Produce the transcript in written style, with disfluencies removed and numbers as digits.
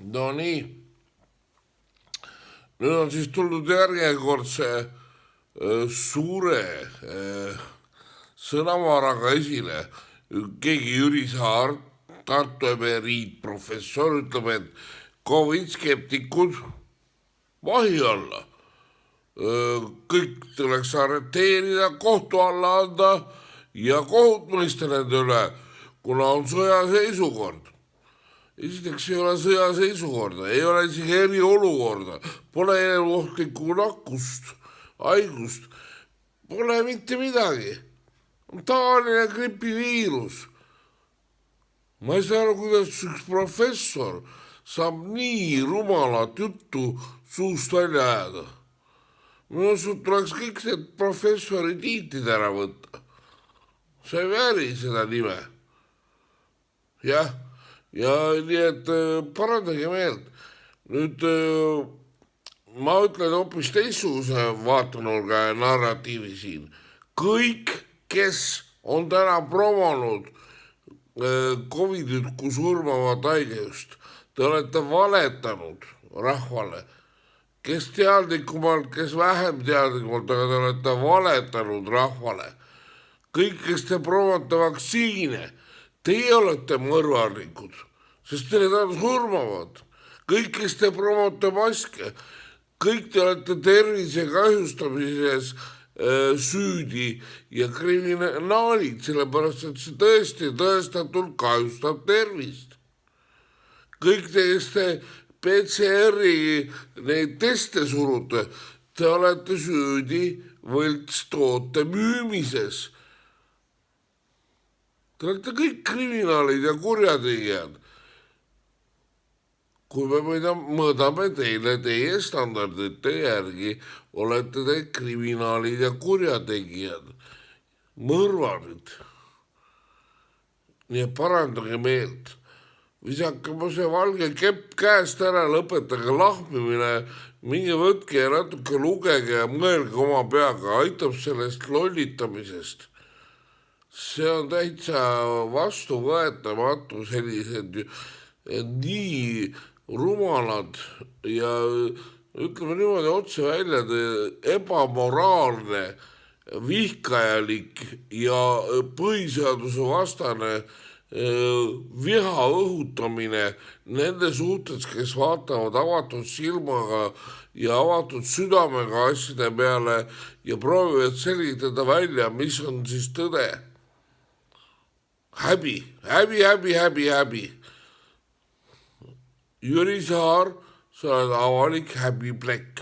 no nii, nüüd on siis tulnud järjekordse suure sõnavaraga esile. keegi Jüri Saar, Tartu emeriitprofessor, ütleb, et Covid skeptikud vahi alla. kõik tuleks arreteerida, kohtu alla anda ja kohut mõista nende üle, kuna on sõjaseisukord. esiteks ei ole sõjaseisukorda, ei ole isegi eriolukorda, pole eluohtlikku nakkust, haigust, pole mitte midagi. on tavaline gripiviirus. ma ei saa aru, kuidas üks professor saab nii rumalat juttu suust välja ajada. minu arust tuleks kõik need professori tiitlid ära võtta. sa ei vääri seda nime. jah, ja nii et parandage meelt. nüüd ma ütlen hoopis teistsuguse vaatenurga ja narratiivi siin. kõik, kes on täna promonud Covidit kui surmavat haigust, te olete valetanud rahvale, kes teadlikumalt, kes vähem teadlikumalt, aga te olete valetanud rahvale. kõik, kes te promote vaktsiine, teie olete mõrvarnikud, sest need on surmavad. kõik, kes te promote maske, kõik te olete tervise kahjustamises süüdi ja kriminaalid, sellepärast et see tõesti tõestatult kahjustab tervist. kõik te, kes te PCR-i neid teste surute, te olete süüdi võltstoote müümises. Te olete kõik kriminaalid ja kurjategijad. kui me mõõdame teile teie standardite järgi, olete te kriminaalid ja kurjategijad, mõrvarid. nii et parandage meelt, visake mu see valge kepp käest ära, lõpetage lahmimine, minge võtke ja natuke lugege ja mõelge oma peaga, aitab sellest lollitamisest. see on täitsa vastuvõetamatu, sellised nii rumalad ja ütleme niimoodi otse välja, ebamoraalne, vihkajalik ja põhiseaduse vastane viha õhutamine nende suhtes, kes vaatavad avatud silmaga ja avatud südamega asjade peale ja proovivad selgitada välja, mis on siis tõde. häbi, häbi, häbi, häbi, häbi. Jüri Saar, sa oled avalik häbiplekk.